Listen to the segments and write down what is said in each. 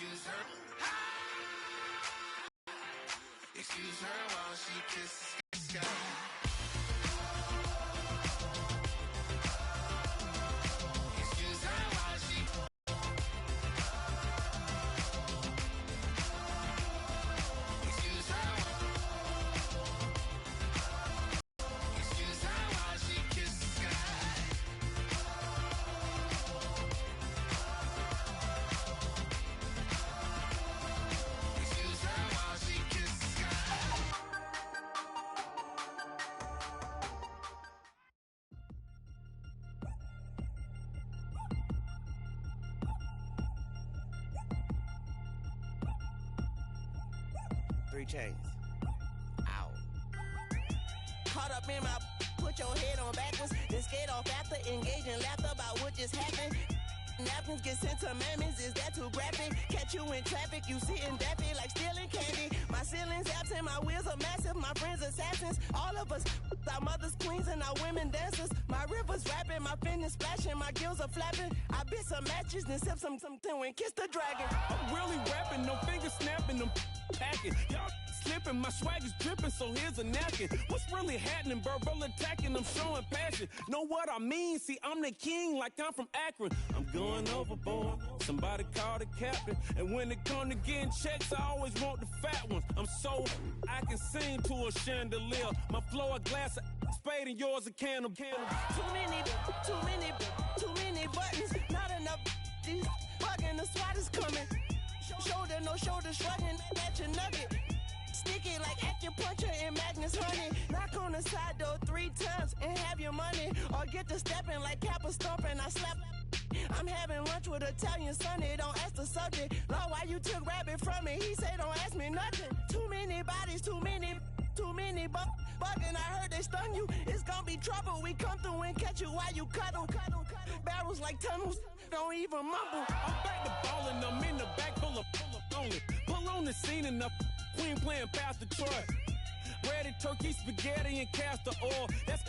Excuse her. Excuse her while she kisses the sky. Excuse her while she. Excuse her. Excuse her while she kisses the sky. Excuse her while she kisses the sky. 3 chains. Ow. Caught up in my, put your head on backwards, then skate off after engaging laughter about what just happened. Napkins get sent to mammies, is that too graphic? Catch you in traffic, you sitting daffy like stealing candy. My ceiling's absent, my wheels are massive, my friends assassins. All of us, our mothers queens and our women dancers. My rivers rapping, my fingers splashing, my gills are flapping. I bit some matches, then sip some and kiss the dragon. I'm really rapping, no fingers snapping, them packing. Y'all slipping, my swag is dripping, so here's a napkin. What's really happening? Verbal attacking, I'm showing passion. Know what I mean? See, I'm the king like I'm from Akron. I'm going overboard, somebody call the captain. And when it come to getting checks, I always want the fat ones. I'm so I can sing to a chandelier. My flow a glass of spade and yours a candle. Too many buttons, not enough. These bugging, the SWAT is coming. Shoulder, no shoulder, shrugging at your nugget. Sticky like acupuncture and Magnus honey. Knock on the side door 3 times and have your money. Or get to stepping like Kappa stomping. I slap. I'm having lunch with Italian Sonny. Don't ask the subject. Lord, why you took rabbit from me? He say don't ask me nothing. Too many bodies, too many bugging. I heard they stun you. It's gonna be trouble. We come through and catch you while you cuddle. Barrels like tunnels. Don't even mumble. I'm back to ballin', I'm in the back full of only. Pull on the scene and the queen playing Pastor Troy. Ready turkey, spaghetti, and castor oil. That's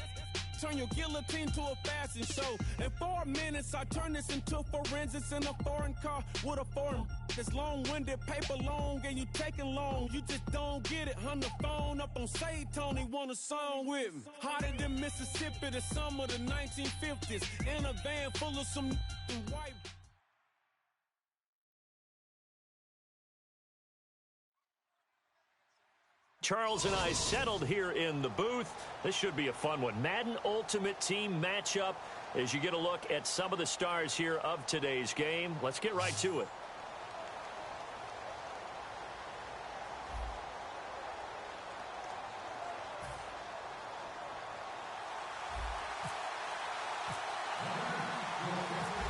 turn your guillotine to a fashion show. In 4 minutes, I turn this into forensics in a foreign car with a foreign. It's long-winded, paper long, and you taking long. You just don't get it. Hung the phone up on Say Tony, want a song with me. Hotter than Mississippi, the summer of the 1950s. In a van full of some white. Charles and I settled here in the booth. This should be a fun one. Madden Ultimate Team matchup as you get a look at some of the stars here of today's game. Let's get right to it.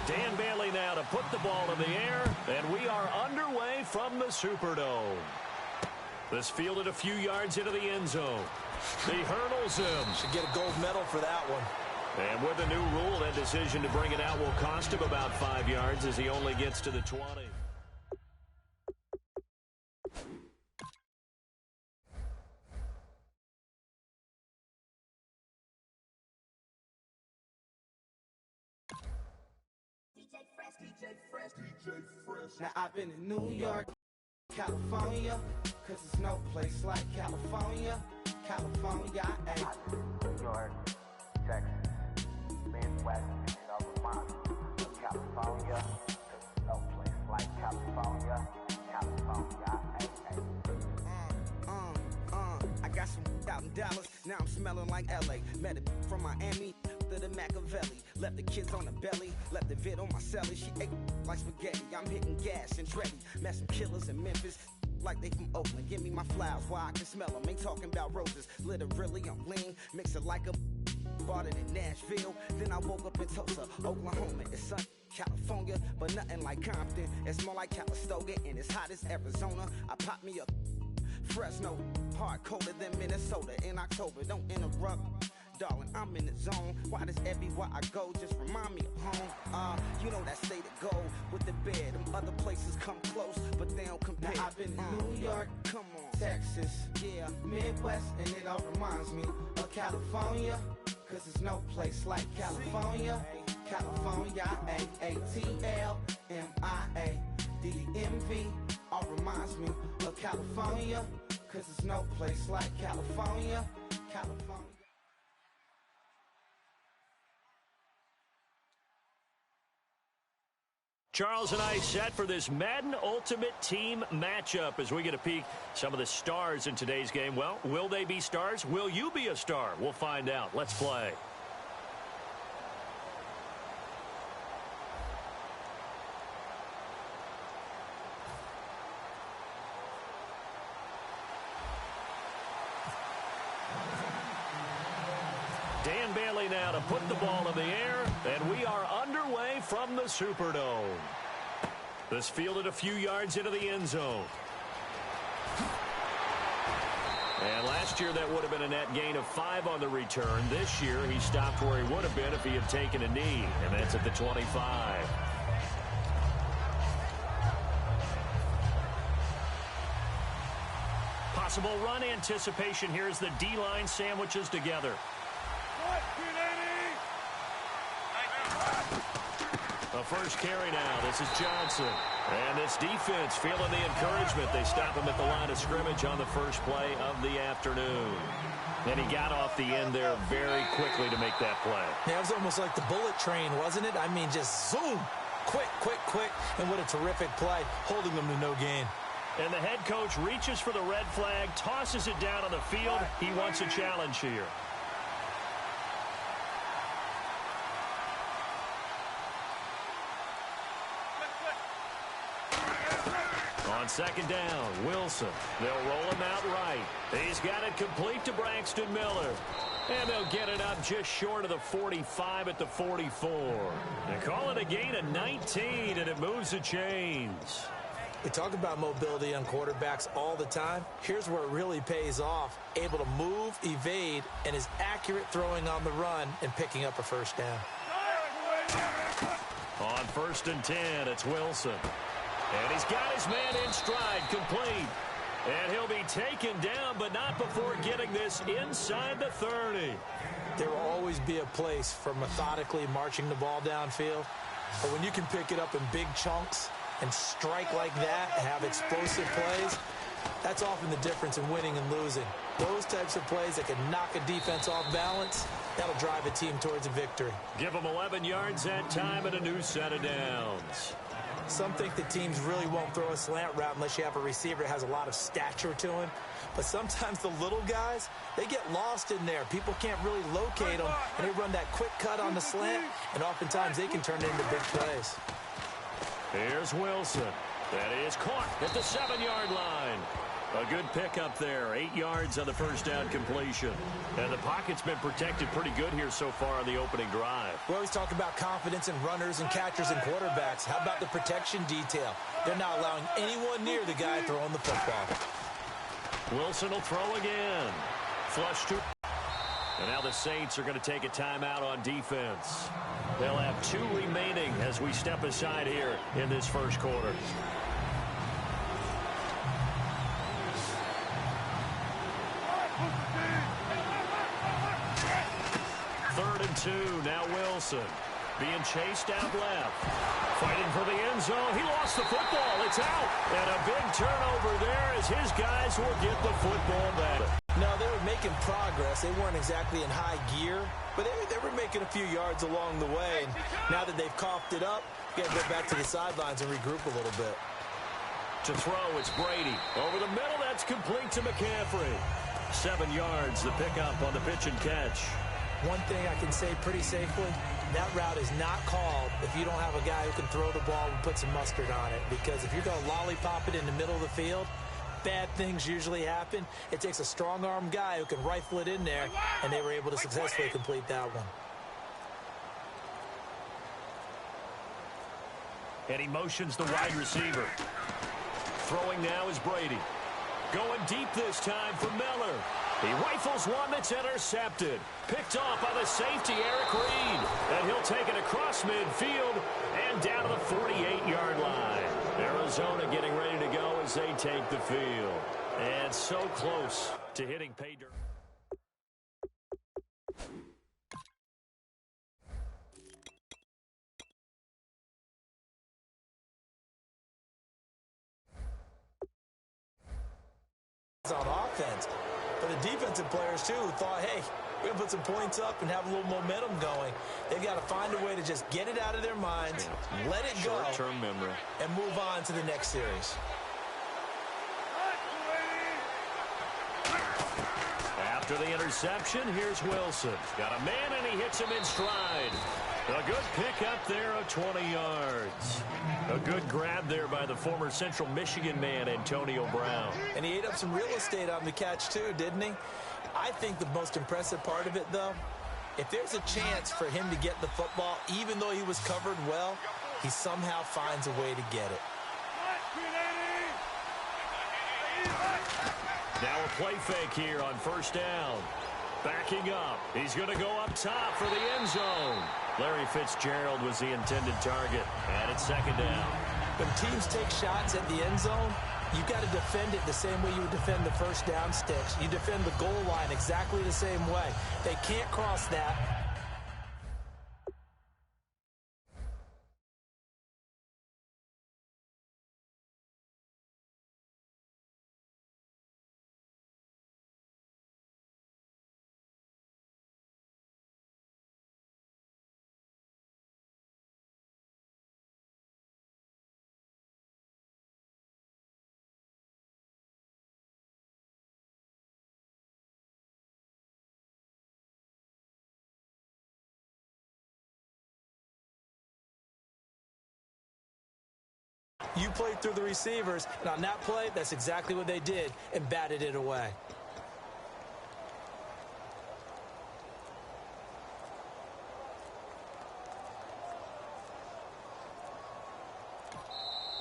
Dan Bailey now to put the ball in the air, and we are underway from the Superdome. This fielded a few yards into the end zone. He hurdles him. Should get a gold medal for that one. And with a new rule, that decision to bring it out will cost him about 5 yards as he only gets to the 20. Now I've been in New York, California, cause there's no place like California. California, ayy. New York, Texas, Midwest, and all the monsters of California, cause there's no place like California. California, ayy. I got some out in Dallas, now I'm smelling like LA. Met it from Miami to the Machiavelli. Left the kids on the belly, left the vid on my celly. She ate like spaghetti, I'm hitting gas and Dreddy. Met some killers in Memphis, like they from Oakland. Give me my flowers while I can smell them. Ain't talking about roses, literally I'm lean. Mix it like a bought it in Nashville. Then I woke up in Tulsa, Oklahoma. It's sun, California, but nothing like Compton. It's more like Calistoga and it's hot as Arizona. I pop me up Fresno, hard colder than Minnesota in October. Don't interrupt, darling, I'm in the zone. Why does everywhere I go just remind me of home? You know that state of gold with the bed. Them other places come close, but they don't compare. Now I've been in New York, come on, Texas, yeah, Midwest, and it all reminds me of California, cause there's no place like California. California, A-A-T-L-M-I-A. DMV all reminds me of California, cause there's no place like California, California. Charles and I set for this Madden Ultimate Team matchup as we get a peek some of the stars in today's game. Well, will they be stars? Will you be a star? We'll find out. Let's play. Dan Bailey now to put the ball in the air, and we are underway from the Superdome. This fielded a few yards into the end zone. And last year that would have been a net gain of 5 on the return. This year he stopped where he would have been if he had taken a knee, and that's at the 25. Possible run anticipation here as the D-line sandwiches together. The first carry now. This is Johnson. And this defense feeling the encouragement. They stop him at the line of scrimmage on the first play of the afternoon. And he got off the end there very quickly to make that play. Yeah, it was almost like the bullet train, wasn't it? I mean, just zoom. Quick, quick, quick. And what a terrific play, holding them to no gain. And the head coach reaches for the red flag, tosses it down on the field. He wants a challenge here. On second down, Wilson. They'll roll him out right. He's got it complete to Braxton Miller. And they'll get it up just short of the 45 at the 44. They call it a gain of 19, and it moves the chains. We talk about mobility on quarterbacks all the time. Here's where it really pays off. Able to move, evade, and is accurate throwing on the run and picking up a first down. On 1st and 10, it's Wilson. And he's got his man in stride, complete. And he'll be taken down, but not before getting this inside the 30. There will always be a place for methodically marching the ball downfield. But when you can pick it up in big chunks and strike like that, have explosive plays, that's often the difference in winning and losing. Those types of plays that can knock a defense off balance, that'll drive a team towards a victory. Give them 11 yards that time and a new set of downs. Some think that teams really won't throw a slant route unless you have a receiver that has a lot of stature to him. But sometimes the little guys, they get lost in there. People can't really locate them, and they run that quick cut on the slant, and oftentimes they can turn it into big plays. Here's Wilson. That is caught at the 7-yard line. A good pickup there. 8 yards on the first down completion. And the pocket's been protected pretty good here so far on the opening drive. We always talk about confidence in runners and catchers and quarterbacks. How about the protection detail? They're not allowing anyone near the guy throwing the football. Wilson will throw again. Flush to... And now the Saints are going to take a timeout on defense. They'll have 2 remaining as we step aside here in this first quarter. 3rd and 2, now Wilson. Being chased out left. Fighting for the end zone. He lost the football. It's out. And a big turnover there as his guys will get the football back. No, they were making progress. They weren't exactly in high gear, but they were making a few yards along the way. And now that they've coughed it up, you got to go back to the sidelines and regroup a little bit. To throw, it's Brady. Over the middle, that's complete to McCaffrey. 7 yards, the pickup on the pitch and catch. One thing I can say pretty safely, that route is not called if you don't have a guy who can throw the ball and put some mustard on it. Because if you're going to lollipop it in the middle of the field, bad things usually happen. It takes a strong-arm guy who can rifle it in there, and they were able to successfully complete that one. And he motions the wide receiver. Throwing now is Brady. Going deep this time for Miller. He rifles one that's intercepted. Picked off by the safety, Eric Reed. And he'll take it across midfield and down to the 48-yard line. Arizona getting ready to go as they take the field. And so close to hitting pay dirt. on offense. But the defensive players, too, thought, hey, we're going to put some points up and have a little momentum going. They've got to find a way to just get it out of their minds, let it go, short-term memory, and move on to the next series. After the interception, here's Wilson. Got a man, and he hits him in stride. A good pickup there of 20 yards. A good grab there by the former Central Michigan man, Antonio Brown. And he ate up some real estate on the catch, too, didn't he? I think the most impressive part of it, though, if there's a chance for him to get the football, even though he was covered well, he somehow finds a way to get it. Now a play fake here on first down. Backing up. He's going to go up top for the end zone. Larry Fitzgerald was the intended target. And it's second down. When teams take shots at the end zone, you've got to defend it the same way you would defend the first down sticks. You defend the goal line exactly the same way. They can't cross that. You played through the receivers, and on that play, that's exactly what they did and batted it away.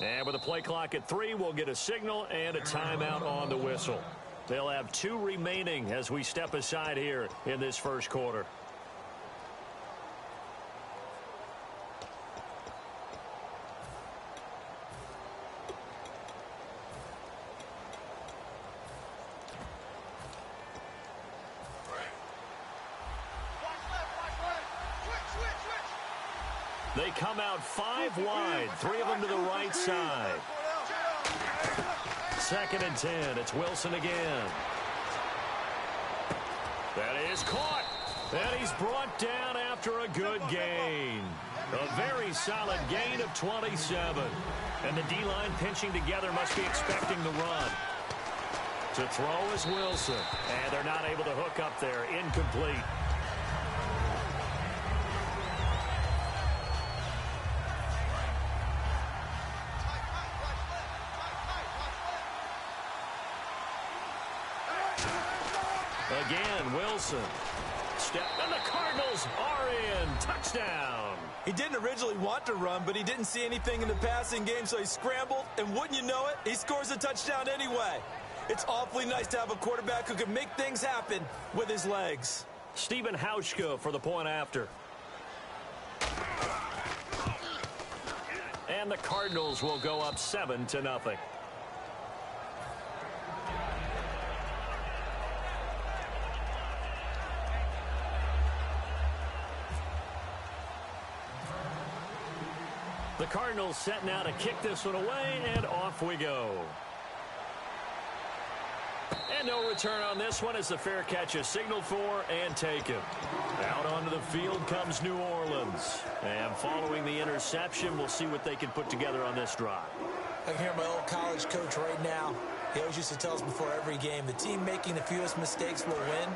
And with the play clock at 3, we'll get a signal and a timeout on the whistle. They'll have 2 remaining as we step aside here in this first quarter. They come out 5 wide, 3 of them to the right side. Second and 10. It's Wilson again. That is caught. And he's brought down after a good gain. A very solid gain of 27. And the D-line pinching together must be expecting the run. To throw is Wilson. And they're not able to hook up there. Incomplete. Again, Wilson. Step, and the Cardinals are in. Touchdown. He didn't originally want to run, but he didn't see anything in the passing game, so he scrambled, and wouldn't you know it, he scores a touchdown anyway. It's awfully nice to have a quarterback who can make things happen with his legs. Stephen Hauschka for the point after. And the Cardinals will go up 7-0. The Cardinals set now to kick this one away, and off we go. And no return on this one as the fair catch is signaled for and taken. Out onto the field comes New Orleans. And following the interception, we'll see what they can put together on this drive. I can hear my old college coach right now. He always used to tell us before every game, the team making the fewest mistakes will win.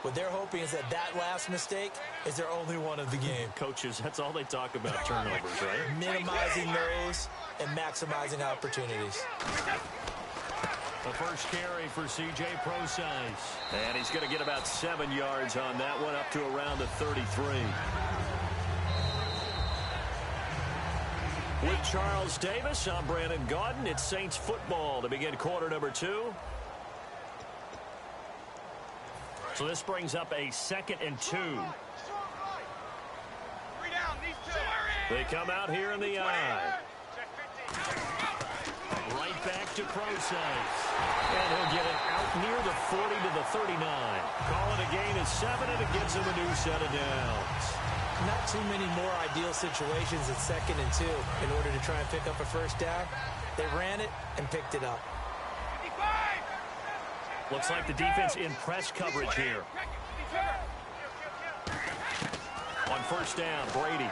What they're hoping is that last mistake is their only one of the game. Coaches, that's all they talk about, turnovers, right? Minimizing those and maximizing opportunities. The first carry for C.J. Prosise. And he's going to get about 7 yards on that one, up to around the 33. With Charles Davis, I'm Brandon Gaudin. It's Saints football to begin quarter number 2. So this brings up a 2nd and 2. They come out here in the I. Right back to Prosise. And he'll get it out near the 40 to the 39. Call it a gain of 7, and it gives him a new set of downs. Not too many more ideal situations at 2nd and 2 in order to try and pick up a first down. They ran it and picked it up. Looks like the defense in press coverage here. On first down, Brady.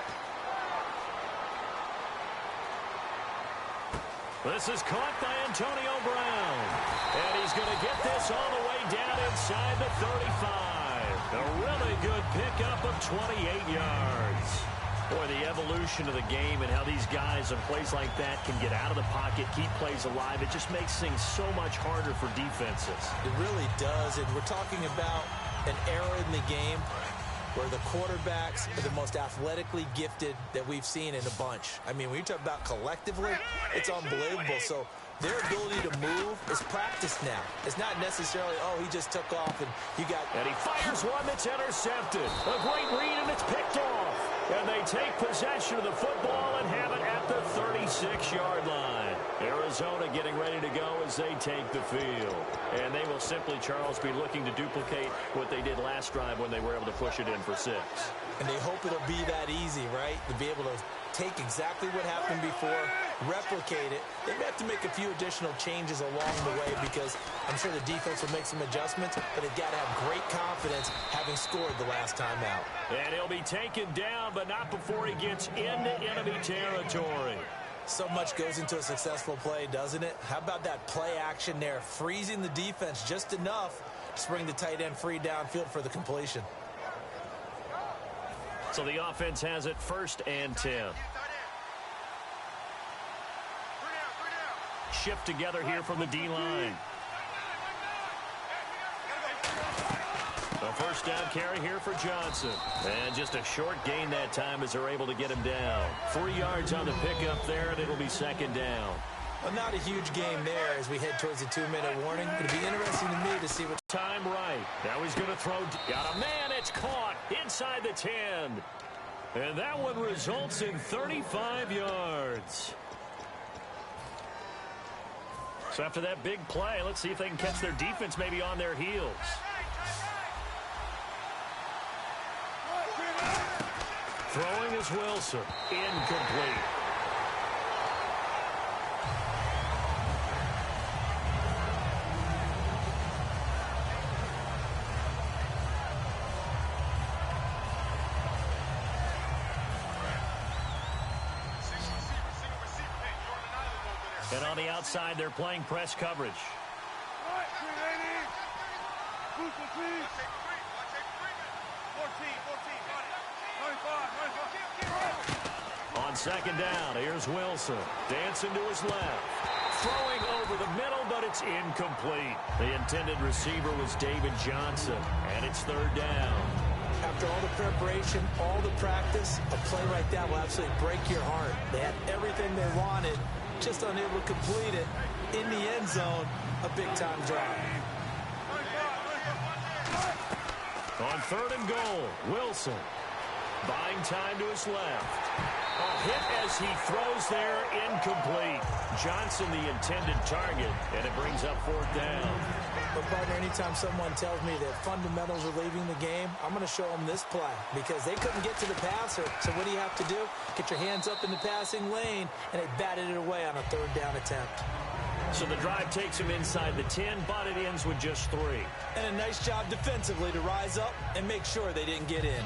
This is caught by Antonio Brown. And he's going to get this all the way down inside the 35. A really good pickup of 28 yards. Boy, the evolution of the game and how these guys in plays like that can get out of the pocket, keep plays alive, it just makes things so much harder for defenses. It really does, and we're talking about an era in the game where the quarterbacks are the most athletically gifted that we've seen in a bunch. I mean, when you talk about collectively, it's unbelievable. So their ability to move is practiced now. It's not necessarily, oh, he just took off and you got... And he fires one that's intercepted. A great read, and it's picked off. And they take possession of the football and have it at the 36-yard line. Arizona getting ready to go as they take the field. And they will simply, Charles, be looking to duplicate what they did last drive when they were able to push it in for 6. And they hope it'll be that easy, right? To be able to take exactly what happened before, replicate it. They may have to make a few additional changes along the way because I'm sure the defense will make some adjustments, but they've got to have great confidence having scored the last time out. And he'll be taken down, but not before he gets into enemy territory. So much goes into a successful play, doesn't it? How about that play action there, freezing the defense just enough to bring the tight end free downfield for the completion. So the offense has it 1st and 10. Shift together here from the D-line. A first down carry here for Johnson. And just a short gain that time as they're able to get him down. 3 yards on the pickup there, and it'll be 2nd down. Well, not a huge game there as we head towards the 2-minute warning. It'll be interesting to me to see what... Time right. Now he's going to throw. Got a man. It's caught inside the 10. And that one results in 35 yards. So after that big play, let's see if they can catch their defense maybe on their heels. Throwing is Wilson. Incomplete. And on the outside, they're playing press coverage. On 2nd down, here's Wilson. Dancing to his left. Throwing over the middle, but it's incomplete. The intended receiver was David Johnson, and it's 3rd down. After all the preparation, all the practice, a play like that will absolutely break your heart. They had everything they wanted, just unable to complete it. In the end zone, a big-time drive. On 3rd and goal, Wilson buying time to his left. A hit as he throws there, incomplete. Johnson the intended target, and it brings up 4th down. But, partner, anytime someone tells me that fundamentals are leaving the game, I'm going to show them this play because they couldn't get to the passer. So what do you have to do? Get your hands up in the passing lane, and they batted it away on a 3rd down attempt. So the drive takes him inside the 10, but it ends with just 3. And a nice job defensively to rise up and make sure they didn't get in.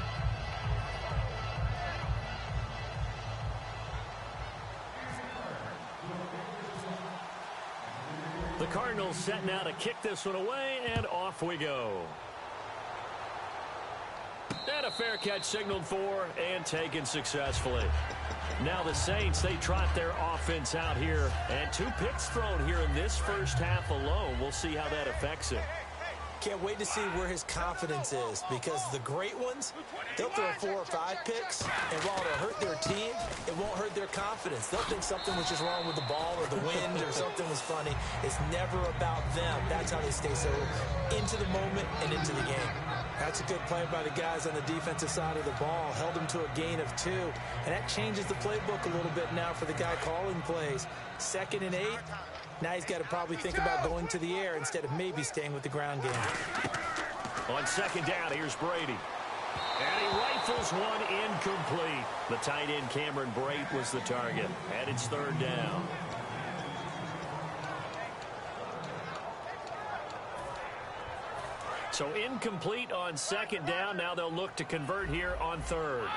The Cardinals set now to kick this one away, and off we go. And a fair catch signaled for and taken successfully. Now the Saints, they trot their offense out here, and 2 picks thrown here in this first half alone. We'll see how that affects it. Can't wait to see where his confidence is because the great ones, they'll throw 4 or 5 picks, and while it'll hurt their team, it won't hurt their confidence. They'll think something was just wrong with the ball or the wind or something was funny. It's never about them. That's how they stay so into the moment and into the game. That's a good play by the guys on the defensive side of the ball. Held them to a gain of 2, and that changes the playbook a little bit now for the guy calling plays. 2nd and 8. Now he's got to probably think about going to the air instead of maybe staying with the ground game. On 2nd down, here's Brady. And he rifles one incomplete. The tight end Cameron Brate was the target. And it's 3rd down. So incomplete on second down. Now they'll look to convert here on third.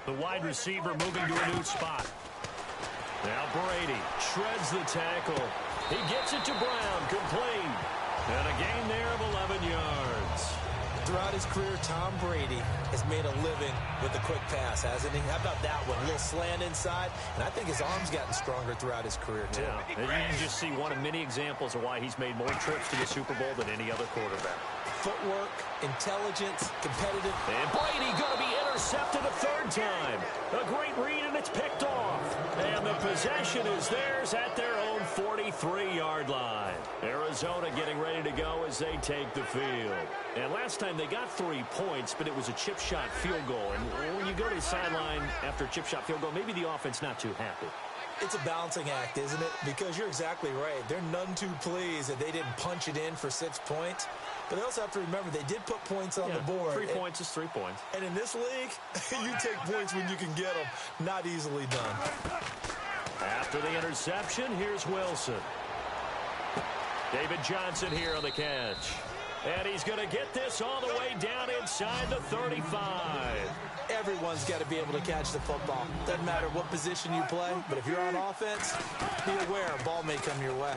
The wide receiver moving to a new spot. Now Brady shreds the tackle. He gets it to Brown, complete. And a gain there of 11 yards. Throughout his career, Tom Brady has made a living with the quick pass, hasn't he? How about that one? A little slant inside, and I think his arm's gotten stronger throughout his career, too. Yeah, and you can just see one of many examples of why he's made more trips to the Super Bowl than any other quarterback. Footwork, intelligence, competitive. And Brady going to be intercepted a third time. A great read, and it's picked off. And the possession is theirs at their own 43-yard line. Arizona getting ready to go as they take the field. And last time they got 3 points, but it was a chip shot field goal. And when you go to the sideline after a chip shot field goal, maybe the offense not too happy. It's a balancing act, isn't it? Because you're exactly right. They're none too pleased that they didn't punch it in for 6 points. But they also have to remember they did put points on the board. 3 points is 3 points. And in this league, you take points when you can get them. Not easily done. After the interception, here's Wilson. David Johnson here on the catch. And he's going to get this all the way down inside the 35. Everyone's got to be able to catch the football. Doesn't matter what position you play, but if you're on offense, be aware a ball may come your way.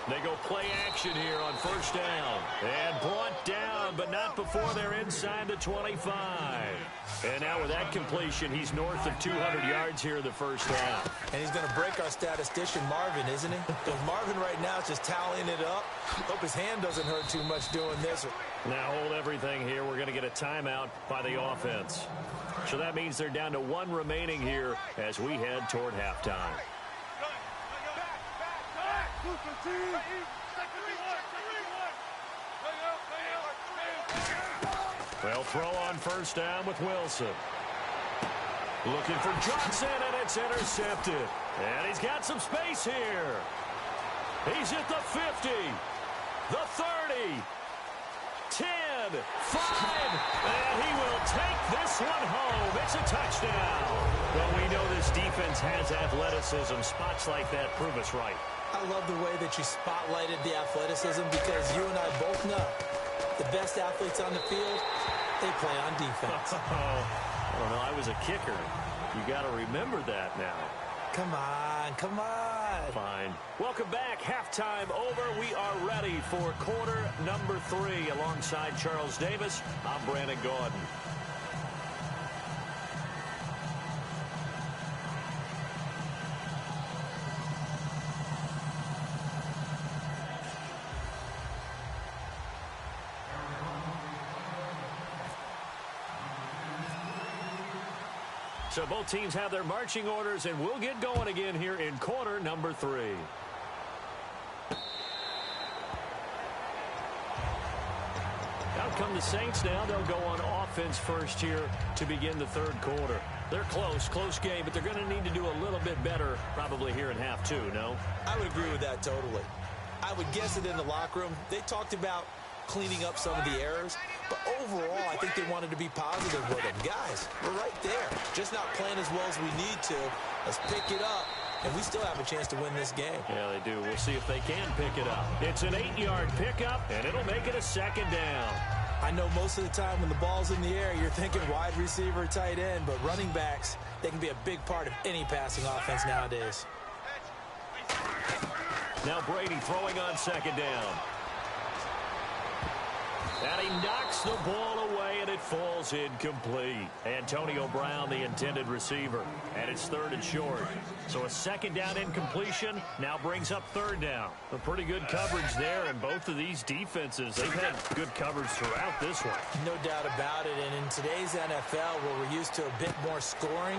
They go play action here on first down. And brought down, but not before they're inside the 25. And now with that completion, he's north of 200 yards here in the first half. And he's going to break our statistician, Marvin, isn't he? Because Marvin right now is just tallying it up. Hope his hand doesn't hurt too much doing this. Now hold everything here. We're going to get a timeout by the offense. So that means they're down to 1 remaining here as we head toward halftime. They'll throw on first down with Wilson. Looking for Johnson, and it's intercepted. And he's got some space here. He's at the 50, the 30, 10, 5, and he will take this one home. It's a touchdown. Well, we know this defense has athleticism. Spots like that prove us right. I love the way that you spotlighted the athleticism because you and I both know the best athletes on the field, they play on defense. Oh, no, I was a kicker. You got to remember that now. Come on, come on. Fine. Welcome back. Halftime over. We are ready for quarter number 3. Alongside Charles Davis, I'm Brandon Gordon. So both teams have their marching orders, and we'll get going again here in quarter number 3. Out come the Saints now. They'll go on offense first here to begin the third quarter. They're close game, but they're going to need to do a little bit better probably here in half 2, no? I would agree with that totally. I would guess it in the locker room. They talked about cleaning up some of the errors, but overall, I think they wanted to be positive with them. Guys, we're right there. Just not playing as well as we need to. Let's pick it up, and we still have a chance to win this game. Yeah, they do. We'll see if they can pick it up. It's an 8-yard pickup, and it'll make it a second down. I know most of the time when the ball's in the air, you're thinking wide receiver, tight end, but running backs, they can be a big part of any passing offense nowadays. Now Brady throwing on second down. And he knocks the ball away, and it falls incomplete. Antonio Brown, the intended receiver. And it's 3rd and short. So a second down incompletion now brings up 3rd down. A pretty good coverage there, and both of these defenses, they've had good coverage throughout this one. No doubt about it. And in today's NFL, where we're used to a bit more scoring,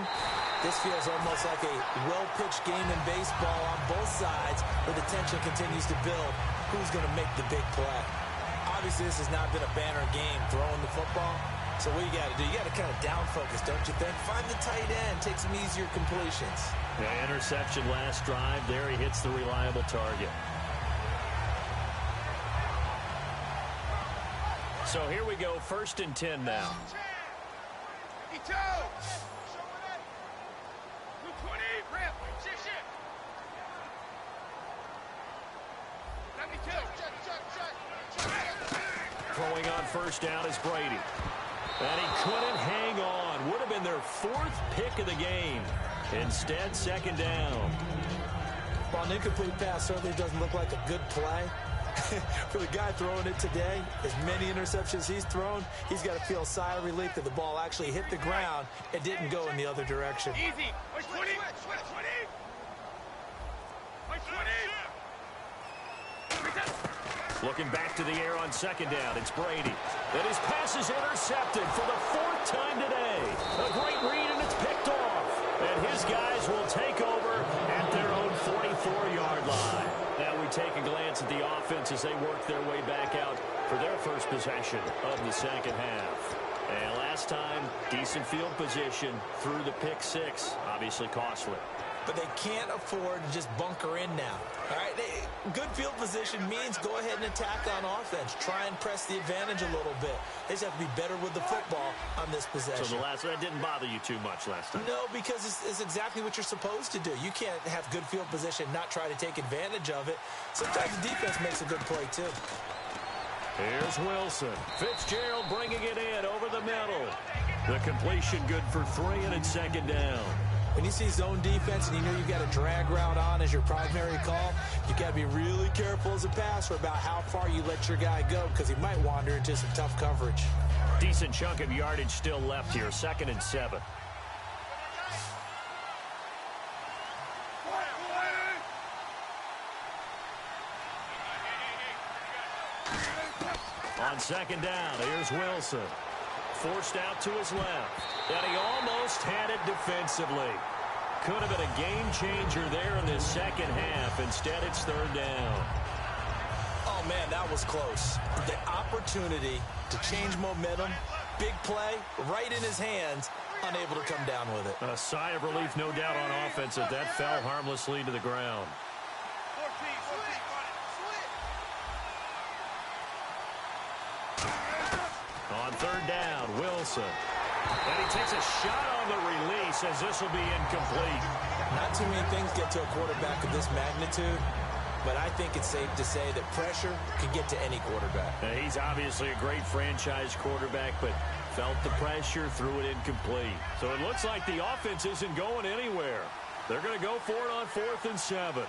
this feels almost like a well-pitched game in baseball on both sides, where the tension continues to build. Who's going to make the big play? Obviously, this has not been a banner game throwing the football. So what you got to do, you got to kind of down focus, don't you think? Find the tight end, take some easier completions. Yeah, interception last drive. There he hits the reliable target. So here we go, 1st and 10 now. Throwing on first down is Brady. And he couldn't hang on. Would have been their 4th pick of the game. Instead, second down. Well, an incomplete pass certainly doesn't look like a good play. For the guy throwing it today, as many interceptions he's thrown, he's got to feel a sigh of relief that the ball actually hit the ground and didn't go in the other direction. Easy. Looking back to the air on second down, it's Brady. And his pass is intercepted for the 4th time today. A great read, and it's picked off. And his guys will take over at their own 44-yard line. Now we take a glance at the offense as they work their way back out for their first possession of the second half. And last time, decent field position through the pick 6, obviously costly. But they can't afford to just bunker in now. All right, good field position means go ahead and attack on offense. Try and press the advantage a little bit. They just have to be better with the football on this possession. So that didn't bother you too much last time? No, because it's exactly what you're supposed to do. You can't have good field position, not try to take advantage of it. Sometimes the defense makes a good play, too. Here's Wilson. Fitzgerald bringing it in over the middle. The completion good for 3, and it's second down. When you see zone defense and you know you've got a drag route on as your primary call, you got to be really careful as a passer about how far you let your guy go because he might wander into some tough coverage. Decent chunk of yardage still left here, 2nd and 7. On second down, here's Wilson. Forced out to his left. And he almost had it defensively. Could have been a game changer there in this second half. Instead, it's 3rd down. Oh, man, that was close. The opportunity to change momentum, big play, right in his hands, unable to come down with it. A sigh of relief, no doubt, on offense as that fell harmlessly to the ground. On 3rd down, Wilson. And he takes a shot on the release as this will be incomplete. Not too many things get to a quarterback of this magnitude, but I think it's safe to say that pressure can get to any quarterback. Now, he's obviously a great franchise quarterback, but felt the pressure, threw it incomplete. So it looks like the offense isn't going anywhere. They're going to go for it on 4th and 7.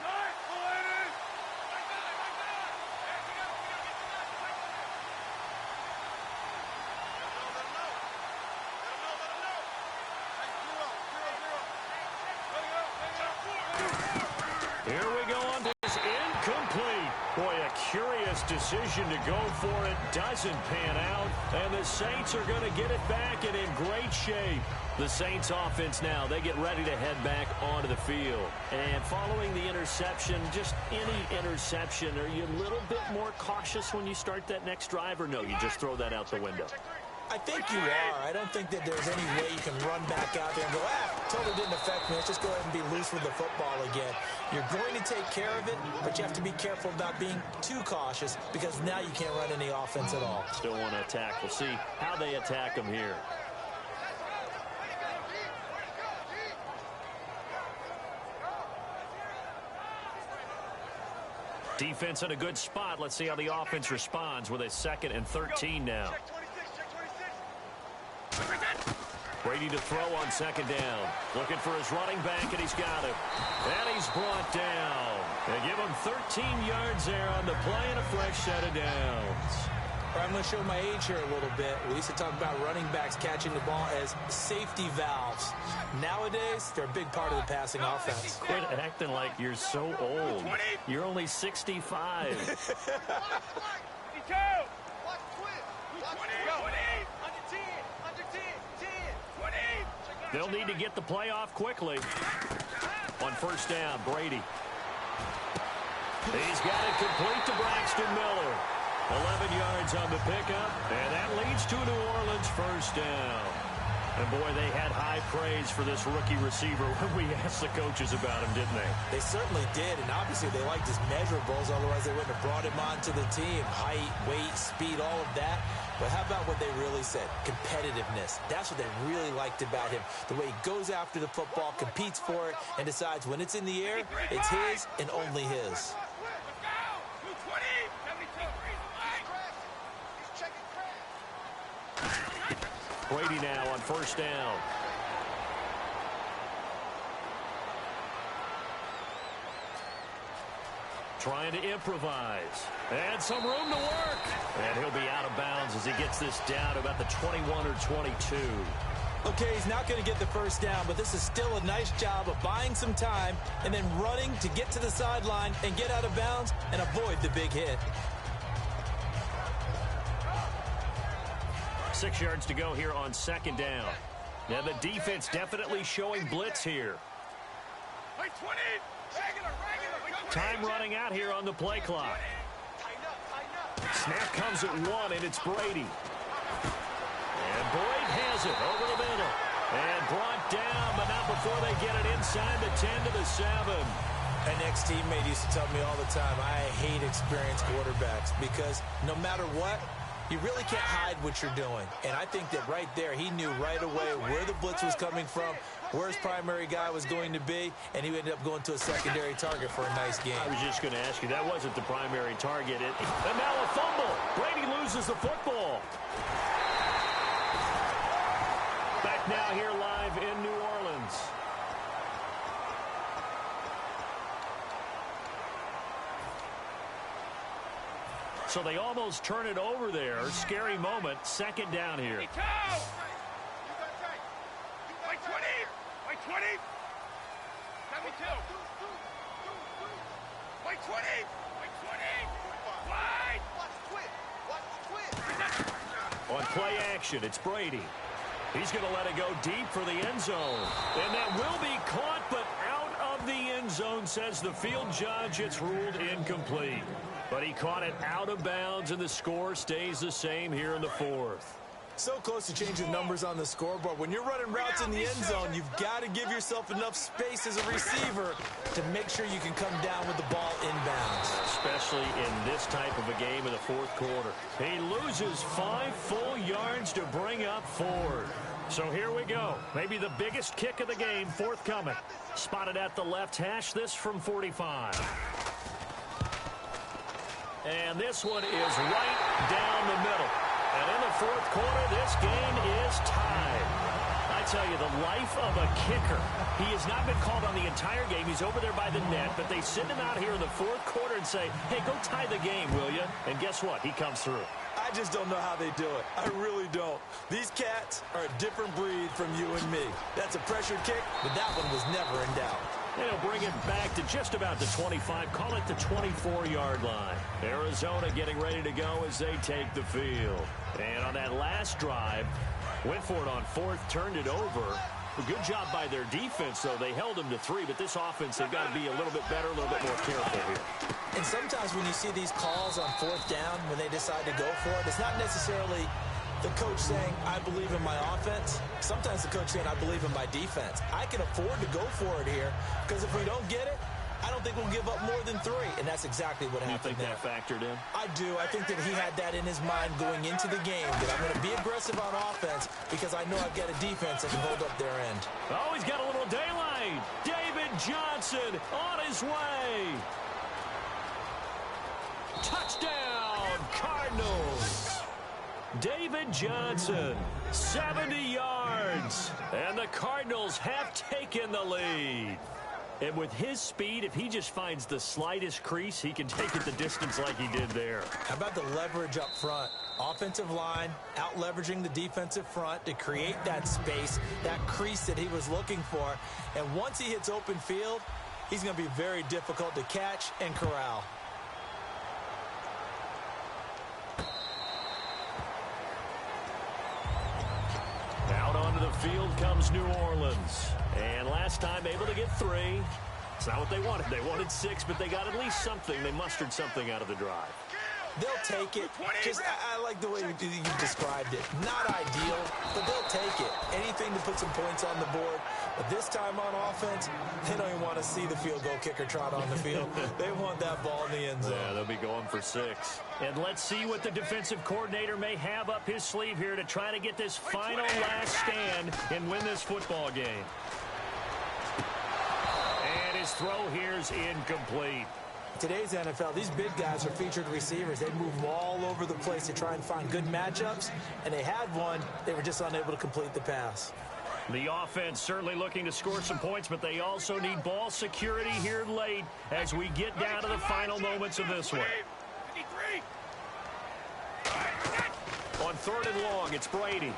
Here we go on this incomplete. Boy, a curious decision to go for it. Doesn't pan out. And the Saints are going to get it back and in great shape. The Saints offense now, they get ready to head back onto the field. And following the interception, just any interception, are you a little bit more cautious when you start that next drive, or no, you just throw that out the window? I think you are. I don't think that there's any way you can run back out there and go, totally didn't affect me. Let's just go ahead and be loose with the football again. You're going to take care of it, but you have to be careful about being too cautious because now you can't run any offense at all. Still want to attack. We'll see how they attack them here. Defense in a good spot. Let's see how the offense responds with a 2nd and 13 now. Brady to throw on 2nd down. Looking for his running back, and he's got him. And he's brought down. They give him 13 yards there on the play and a fresh set of downs. I'm going to show my age here a little bit. We used to talk about running backs catching the ball as safety valves. Nowadays, they're a big part of the passing offense. Quit acting like you're so old. You're only 65. They'll need to get the play off quickly. On 1st down, Brady. He's got it complete to Braxton Miller. 11 yards on the pickup, and that leads to New Orleans 1st down. And, boy, they had high praise for this rookie receiver when we asked the coaches about him, didn't they? They certainly did, and obviously they liked his measurables, otherwise they wouldn't have brought him onto the team. Height, weight, speed, all of that. But how about what they really said? Competitiveness. That's what they really liked about him. The way he goes after the football, competes for it, and decides when it's in the air, it's his and only his. Brady now on first down. Trying to improvise. And some room to work. And he'll be out of bounds as he gets this down to about the 21 or 22. Okay, he's not going to get the first down, but this is still a nice job of buying some time and then running to get to the sideline and get out of bounds and avoid the big hit. 6 yards to go here on second down. Now the defense definitely showing blitz here. Time running out here on the play clock. Snap comes at 1, and it's Brady. And Boyd has it over the middle. And brought down, but not before they get it inside the 10 to the 7. An ex-teammate used to tell me all the time, I hate experienced quarterbacks because no matter what, you really can't hide what you're doing. And I think that right there, he knew right away where the blitz was coming from, where his primary guy was going to be, and he ended up going to a secondary target for a nice game. I was just going to ask you, that wasn't the primary target. And now a fumble. Brady loses the football. Back now here live in New Orleans. So they almost turn it over there. Scary moment. Second down here. Wait 20. Wait 20. 72. Wait 20. Wait 20. Wait. On play action, it's Brady. He's going to let it go deep for the end zone. And that will be caught, but out of the end zone, says the field judge. It's ruled incomplete. But he caught it out of bounds, and the score stays the same here in the fourth. So close to changing numbers on the scoreboard. When you're running routes in the end zone, you've got to give yourself enough space as a receiver to make sure you can come down with the ball inbounds. Especially in this type of a game in the fourth quarter. He loses 5 full yards to bring up 4. So here we go. Maybe the biggest kick of the game forthcoming. Spotted at the left hash, this from 45. And this one is right down the middle. And in the fourth quarter, this game is tied. I tell you, the life of a kicker. He has not been called on the entire game. He's over there by the net, but they send him out here in the fourth quarter and say, hey, go tie the game, will you? And guess what? He comes through. I just don't know how they do it. I really don't. These cats are a different breed from you and me. That's a pressure kick, but that one was never in doubt. And he'll bring it back to just about the 25. Call it the 24-yard line. Arizona getting ready to go as they take the field. And on that last drive, went for it on fourth, turned it over. A good job by their defense, though. They held them to 3, but this offense, they've got to be a little bit better, a little bit more careful here. And sometimes when you see these calls on fourth down, when they decide to go for it, it's not necessarily the coach saying, I believe in my offense. Sometimes the coach saying, I believe in my defense. I can afford to go for it here because if we don't get it, I don't think we'll give up more than 3. And that's exactly what happened there. You think that factored in? I do. I think that he had that in his mind going into the game, that I'm going to be aggressive on offense because I know I've got a defense that can hold up their end. Oh, he's got a little daylight. David Johnson on his way. Touchdown, Cardinals. David Johnson, 70 yards. And the Cardinals have taken the lead. And with his speed, if he just finds the slightest crease, he can take it the distance like he did there. How about the leverage up front? Offensive line out-leveraging the defensive front to create that space, that crease that he was looking for. And once he hits open field, he's going to be very difficult to catch and corral. Out onto the field comes New Orleans. And last time able to get 3. It's not what they wanted. They wanted 6, but they got at least something. They mustered something out of the drive. They'll take it. Just, I like the way you described it. Not ideal, but they'll take it. Anything to put some points on the board. But this time on offense, they don't even want to see the field goal kicker trot on the field. They want that ball in the end zone. Yeah, they'll be going for 6. And let's see what the defensive coordinator may have up his sleeve here to try to get this final last stand and win this football game. And his throw here is incomplete. Today's NFL, these big guys are featured receivers. They move all over the place to try and find good matchups, and they had one. They were just unable to complete the pass. The offense certainly looking to score some points, but they also need ball security here late as we get down to the final moments of this one. On 3rd and long, it's Brady.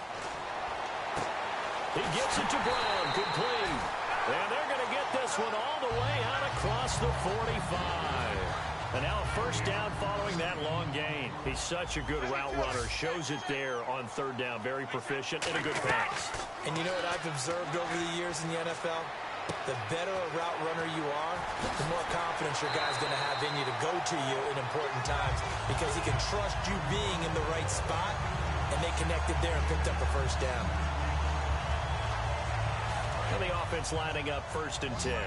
He gets it to Brown, complete. And they're going to get this one all the way out across the 45. And now a first down following that long gain. He's such a good route runner. Shows it there on 3rd down. Very proficient and a good pass. And you know what I've observed over the years in the NFL? The better a route runner you are, the more confidence your guy's going to have in you to go to you in important times because he can trust you being in the right spot, and they connected there and picked up a first down. And the offense lining up 1st and 10.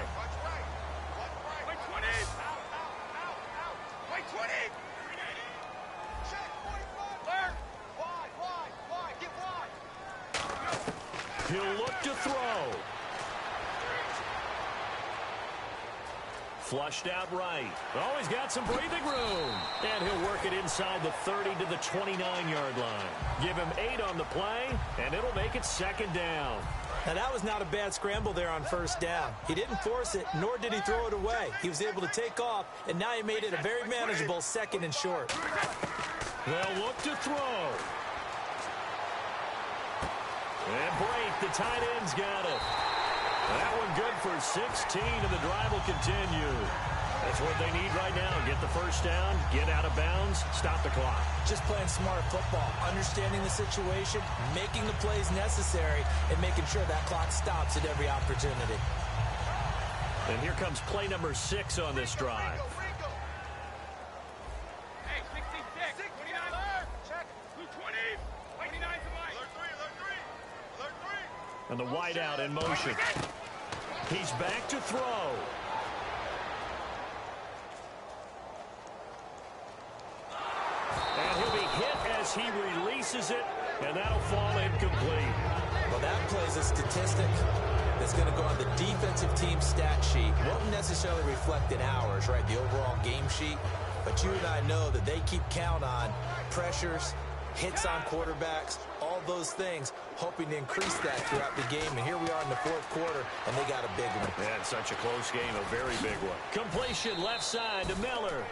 He'll look to throw. Flushed out right. Oh, he's got some breathing room. And he'll work it inside the 30 to the 29-yard line. Give him 8 on the play, and it'll make it 2nd down. Now, that was not a bad scramble there on 1st down. He didn't force it, nor did he throw it away. He was able to take off, and now he made it a very manageable 2nd and short. They'll look to throw. And Brate, the tight end's got it. That one good for 16, and the drive will continue. That's what they need right now. Get the first down, get out of bounds, stop the clock. Just playing smart football, understanding the situation, making the plays necessary, and making sure that clock stops at every opportunity. And here comes play number 6 on this drive. And the wideout in motion. He's back to throw. And he'll be hit as he releases it, and that'll fall incomplete. Well, that plays a statistic that's going to go on the defensive team stat sheet. Won't necessarily reflect in ours, right, the overall game sheet. But you and I know that they keep count on pressures, hits on quarterbacks, all those things, hoping to increase that throughout the game. And here we are in the 4th quarter, and they got a big one. Yeah, such a close game, a very big one. Completion left side to Miller.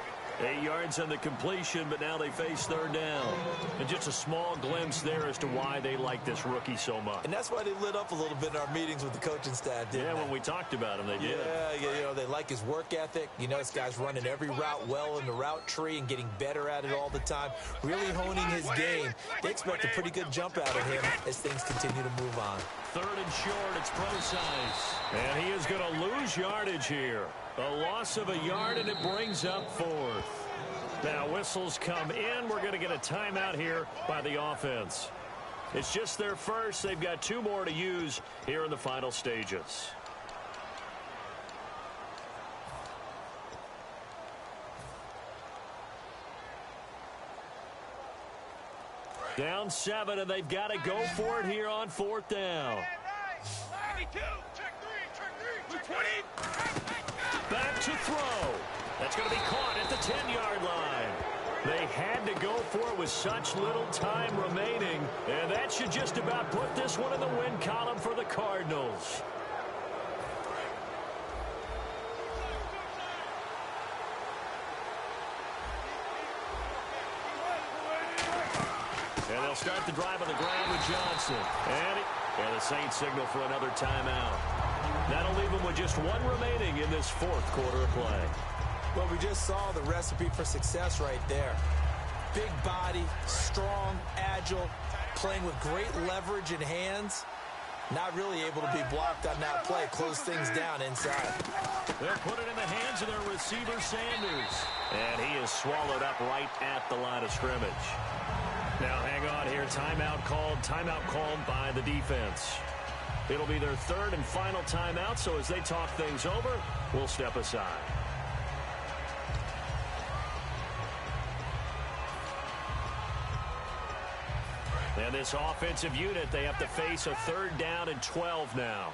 8 yards on the completion, but now they face 3rd down. And just a small glimpse there as to why they like this rookie so much. And that's why they lit up a little bit in our meetings with the coaching staff, didn't they? Yeah, when we talked about him, they did. Yeah, you know, they like his work ethic. You know, this guy's running every route well in the route tree and getting better at it all the time, really honing his game. They expect a pretty good jump out of him as things continue to move on. 3rd and short, it's Procise. And he is going to lose yardage here. A loss of a yard, and it brings up 4th. Now, whistles come in. We're going to get a timeout here by the offense. It's just their first. They've got 2 more to use here in the final stages. Down 7, and they've got to go for it here on 4th down. Back to throw. That's going to be caught at the 10-yard line. They had to go for it with such little time remaining, and that should just about put this one in the win column for the Cardinals. And they'll start the drive on the ground with Johnson. And the Saints signal for another timeout. That'll leave them with just 1 remaining in this 4th quarter of play. Well, we just saw the recipe for success right there. Big body, strong, agile, playing with great leverage in hands. Not really able to be blocked on that play. Close things down inside. They'll put it in the hands of their receiver, Sanders. And he is swallowed up right at the line of scrimmage. Now, hang on here. Timeout called by the defense. It'll be their 3rd and final timeout, so as they talk things over, we'll step aside. And this offensive unit, they have to face a 3rd down and 12 now.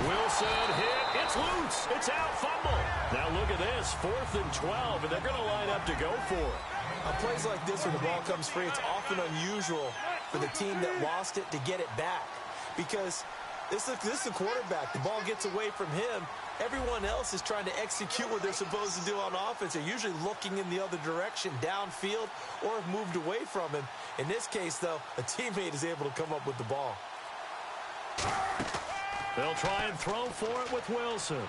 Wilson hit. It's loose. It's out. Fumble. Now look at this. 4th and 12, and they're going to line up to go for it. On plays like this, when the ball comes free, it's often unusual for the team that lost it to get it back. Because this is the quarterback. The ball gets away from him. Everyone else is trying to execute what they're supposed to do on offense. They're usually looking in the other direction, downfield, or have moved away from him. In this case, though, a teammate is able to come up with the ball. They'll try and throw for it with Wilson.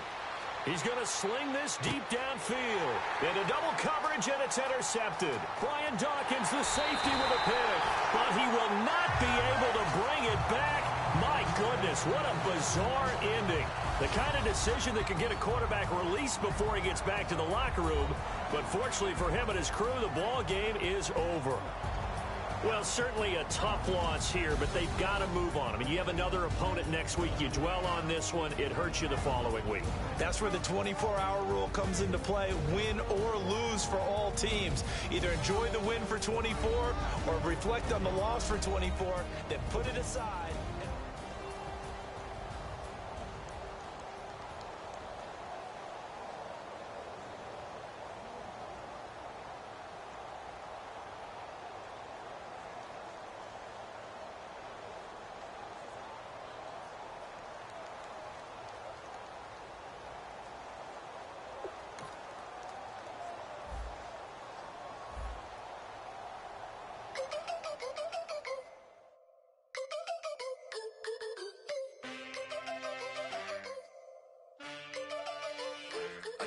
He's going to sling this deep downfield. Into double coverage, and it's intercepted. Brian Dawkins, the safety, with a pick. But he will not be able to bring it back. My goodness, what a bizarre ending. The kind of decision that could get a quarterback released before he gets back to the locker room. But fortunately for him and his crew, the ball game is over. Well, certainly a tough loss here, but they've got to move on. I mean, you have another opponent next week. You dwell on this one, it hurts you the following week. That's where the 24-hour rule comes into play, win or lose for all teams. Either enjoy the win for 24 or reflect on the loss for 24, then put it aside.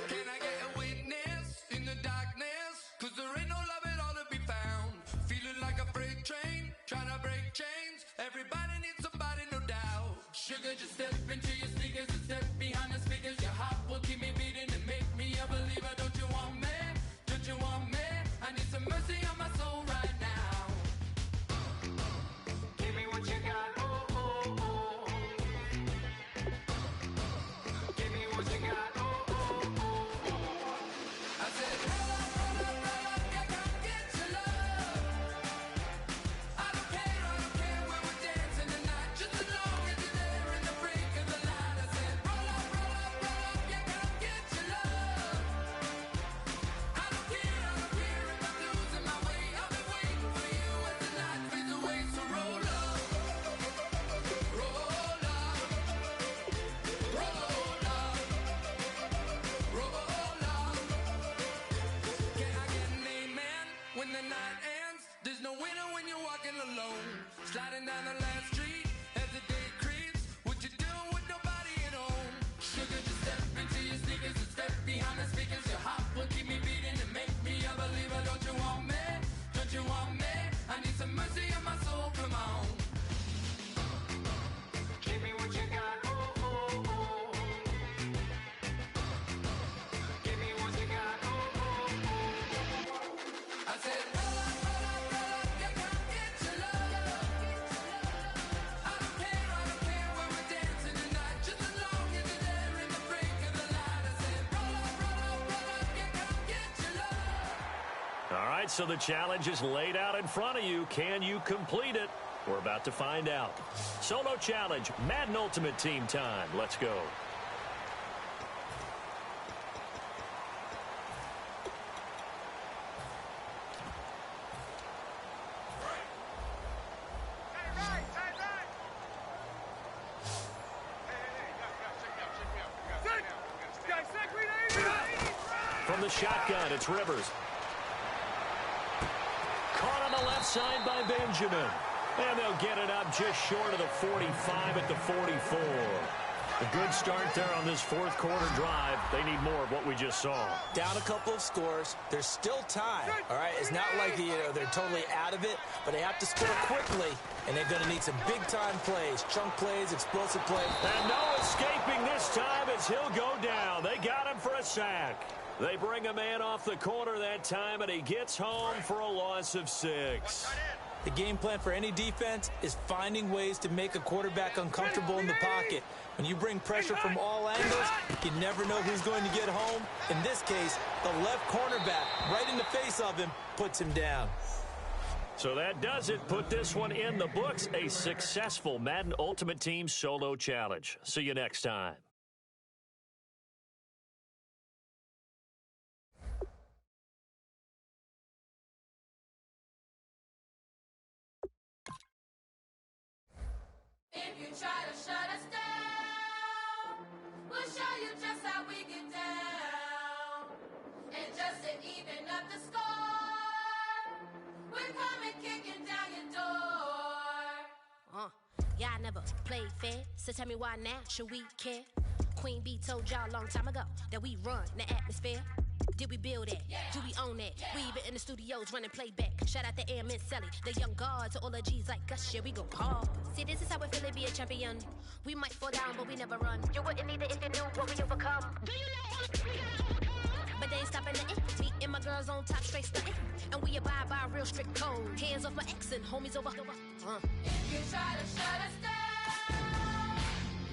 Can I get a witness in the darkness? 'Cause there ain't no love at all to be found. Feeling like a freight train, trying to break chains. Everybody needs somebody, no doubt. Sugar, just step into your sneakers and step behind the speakers. Your heart will keep me beating and make me a believer. Don't you want me? Don't you want me? I need some mercy on my soul right now. Give me what you got, oh, oh, oh. Give me what you got, oh, oh, oh. I said, roll up, yeah, come get your love. I don't care where we're dancing tonight, just as long as you're there in the break of the light. I said, roll up, yeah, come get your love. I don't care if I'm losing my way. I'll be waiting for you as the night fades away. So roll up, roll up, roll up, roll up. Can I get an amen when the night ends? There's no winner when you're walking alone. Sliding down the last street as the day creeps. What you doing with nobody at home? Sugar, just step into your sneakers and step behind the speakers. Your heart will keep me beating and make me a believer. Don't you want me? Don't you want me? I need some mercy on my soul, come on. Give me what you got, oh, oh, oh. Give me what you got, oh, oh, oh. I said, roll up, yeah, come get your love. I don't care where we're dancing tonight, just as long as you're there in the break of the light. I said, roll up, yeah, come get your love. All right, so the challenge is laid out in front of you. Can you complete it? We're about to find out. Solo challenge, Madden Ultimate Team time. Let's go. From the shotgun, it's Rivers. Caught on the left side by Benjamin. And they'll get it up just short of the 45 at the 44. A good start there on this fourth quarter drive. They need more of what we just saw. Down a couple of scores. There's still time. All right, it's not like they're totally out of it, but they have to score quickly, and they're going to need some big-time plays, chunk plays, explosive plays. And no escaping this time as he'll go down. They got him for a sack. They bring a man off the corner that time, and he gets home for a loss of 6. The game plan for any defense is finding ways to make a quarterback uncomfortable in the pocket. When you bring pressure from all angles, you never know who's going to get home. In this case, the left cornerback, right in the face of him, puts him down. So that does it. Put this one in the books. A successful Madden Ultimate Team solo challenge. See you next time. If you try to shut us down, we'll show you just how we get down. And just to even up the score, we're coming kicking down your door. Y'all never played fair, so tell me why now should we care? Queen Bee told y'all a long time ago that we run the atmosphere. Did we build it? Yeah. Do we own it? Yeah. We even in the studios running playback. Shout out to Airman Sally, the young guard, to all the G's like us. Yeah, we go hard. See, this is how it feel to be a champion. We might fall down, but we never run. You wouldn't need it if you knew what we overcome. Do you know all the we gotta overcome? But they ain't stopping nothing. Me and my girls on top, straight stunting. And we abide by a real strict code. Hands off my ex and homies over. If you try to shut us down,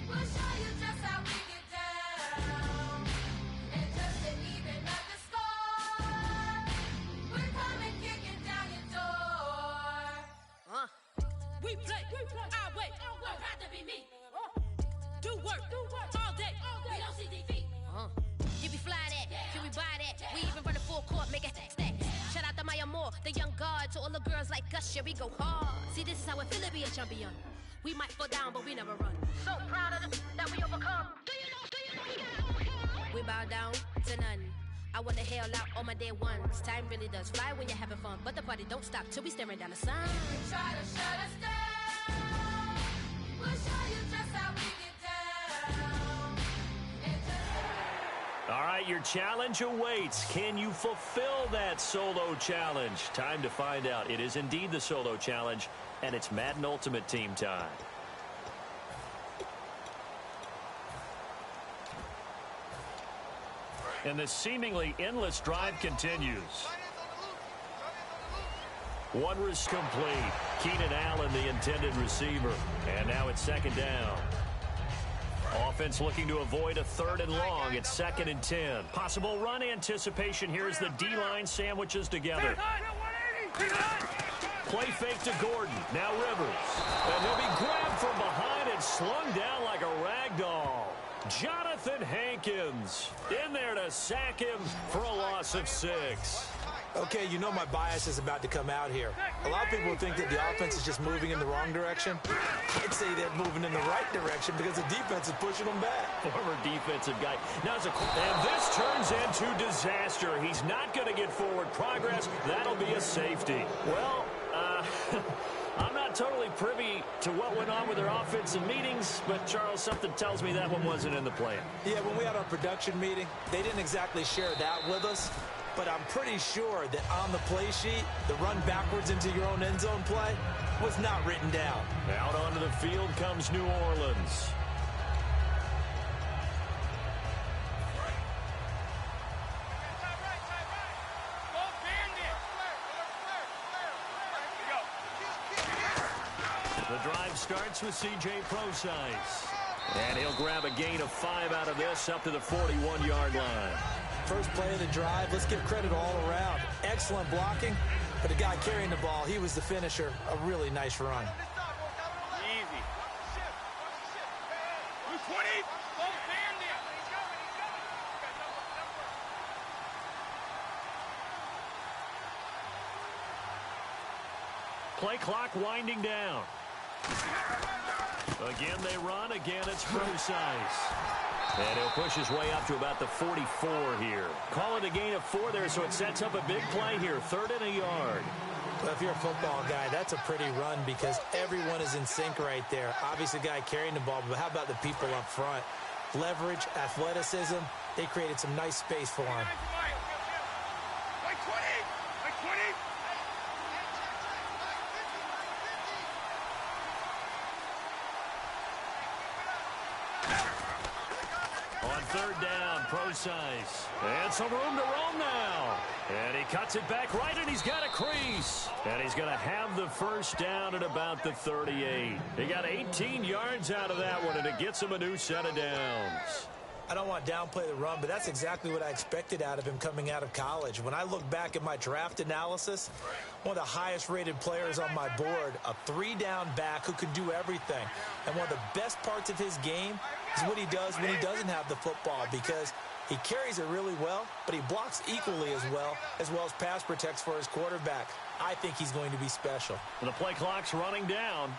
we'll show you just how we get down. And just to even up the score, we're coming kicking down your door. We play our way. Would rather be me. Do work all day. We don't see defeat. Did we fly that? Can we buy that? We even run a full court, make a stack. Shout out to Maya Moore, the young guard, to all the girls like us. Yeah, we go hard. See, this is how it feel to be a champion. We might fall down, but we never run. So proud of them that we overcome. Do you know we gotta overcome? We bow down to none. I wanna hail out all my day ones. Time really does fly when you're having fun, but the party don't stop till we staring down the sun. If you try to shut us down, we'll show you just how we get down. And just All right, your challenge awaits. Can you fulfill that solo challenge? Time to find out. It is indeed the solo challenge, and it's Madden Ultimate Team time. And the seemingly endless drive continues. One was complete. Keenan Allen, the intended receiver. And now it's second down. Offense looking to avoid a third and long. It's 2nd and 10. Possible run anticipation here as the D-line sandwiches together. Play fake to Gordon. Now Rivers. And he'll be grabbed from behind and slung down like a rag doll. Jonathan Hankins in there to sack him for a loss of 6. Okay, you know my bias is about to come out here. A lot of people think that the offense is just moving in the wrong direction. I'd say they're moving in the right direction because the defense is pushing them back. Former defensive guy. Now and this turns into disaster. He's not going to get forward progress. That'll be a safety. Well, I'm not totally privy to what went on with their offensive meetings, but Charles, something tells me that one wasn't in the plan. Yeah, when we had our production meeting, they didn't exactly share that with us. But I'm pretty sure that on the play sheet, the run backwards into your own end zone play was not written down. Out onto the field comes New Orleans. The drive starts with C.J. Procise. And he'll grab a gain of 5 out of this up to the 41-yard line. First play of the drive, let's give credit all around. Excellent blocking, but the guy carrying the ball, he was the finisher. A really nice run. Easy. 20. Play clock winding down. Again they run. Again it's Procise. And he'll push his way up to about the 44 here. Call it a gain of 4 there, so it sets up a big play here. 3rd and a yard. Well, if you're a football guy, that's a pretty run because everyone is in sync right there. Obviously, the guy carrying the ball, but how about the people up front? Leverage, athleticism, they created some nice space for him. On 3rd down, Procise. And some room to roam now. And he cuts it back right, and he's got a crease. And he's going to have the first down at about the 38. He got 18 yards out of that one, and it gets him a new set of downs. I don't want to downplay the run, but that's exactly what I expected out of him coming out of college. When I look back at my draft analysis, one of the highest-rated players on my board, a three-down back who can do everything. And one of the best parts of his game is what he does when he doesn't have the football, because he carries it really well, but he blocks equally as well as pass protects for his quarterback. I think he's going to be special. The play clock's running down.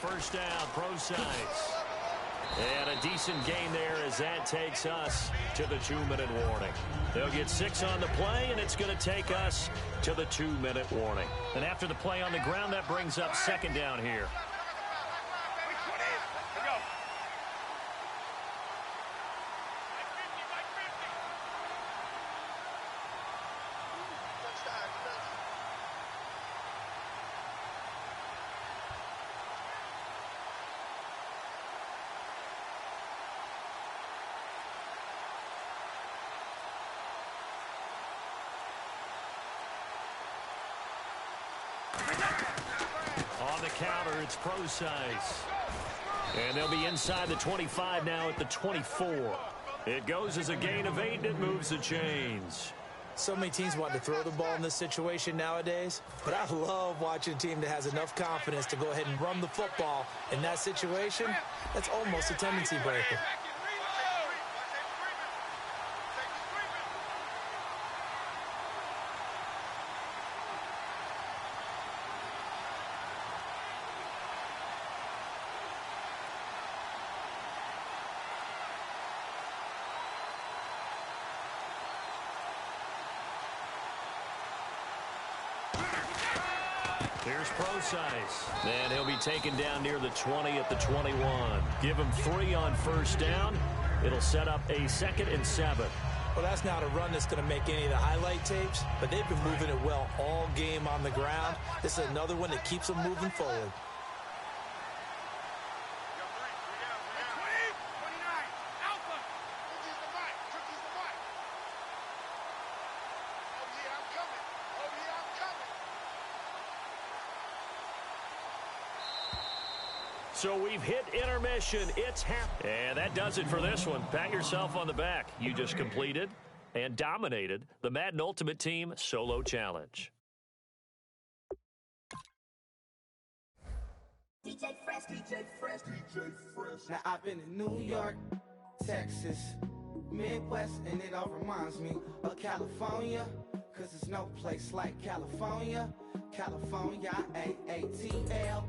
First down, pro sides. And a decent gain there as that takes us to the 2-minute warning. They'll get 6 on the play, and it's going to take us to the 2-minute warning. And after the play on the ground, that brings up second down here. On the counter, it's pro size. And they'll be inside the 25 now at the 24. It goes as a gain of 8, and it moves the chains. So many teams want to throw the ball in this situation nowadays, but I love watching a team that has enough confidence to go ahead and run the football. In that situation, that's almost a tendency breaker. Here's pro size. And he'll be taken down near the 20 at the 21. Give him 3 on first down. It'll set up a 2nd and 7. Well, that's not a run that's going to make any of the highlight tapes, but they've been moving it well all game on the ground. This is another one that keeps them moving forward. So we've hit intermission. It's happened. And that does it for this one. Pat yourself on the back. You just completed and dominated the Madden Ultimate Team Solo Challenge. DJ Fresh, DJ Fresh, DJ Fresh. Now I've been in New York, Texas, Midwest, and it all reminds me of California. Cause there's no place like California. California, A-A-T-L-M-I-A.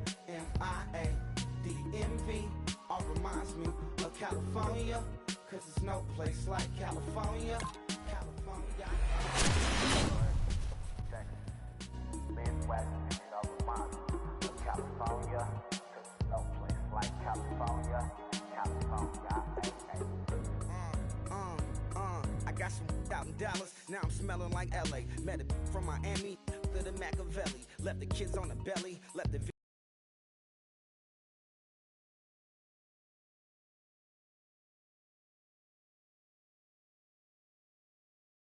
DMV all reminds me of California, cause there's no place like California. California. Texas, Midwest, and it all reminds me of California, cause there's no place like California. California, I got some out in Dallas, now I'm smelling like LA. Met it from Miami to the Machiavelli. Left the kids on the belly, left the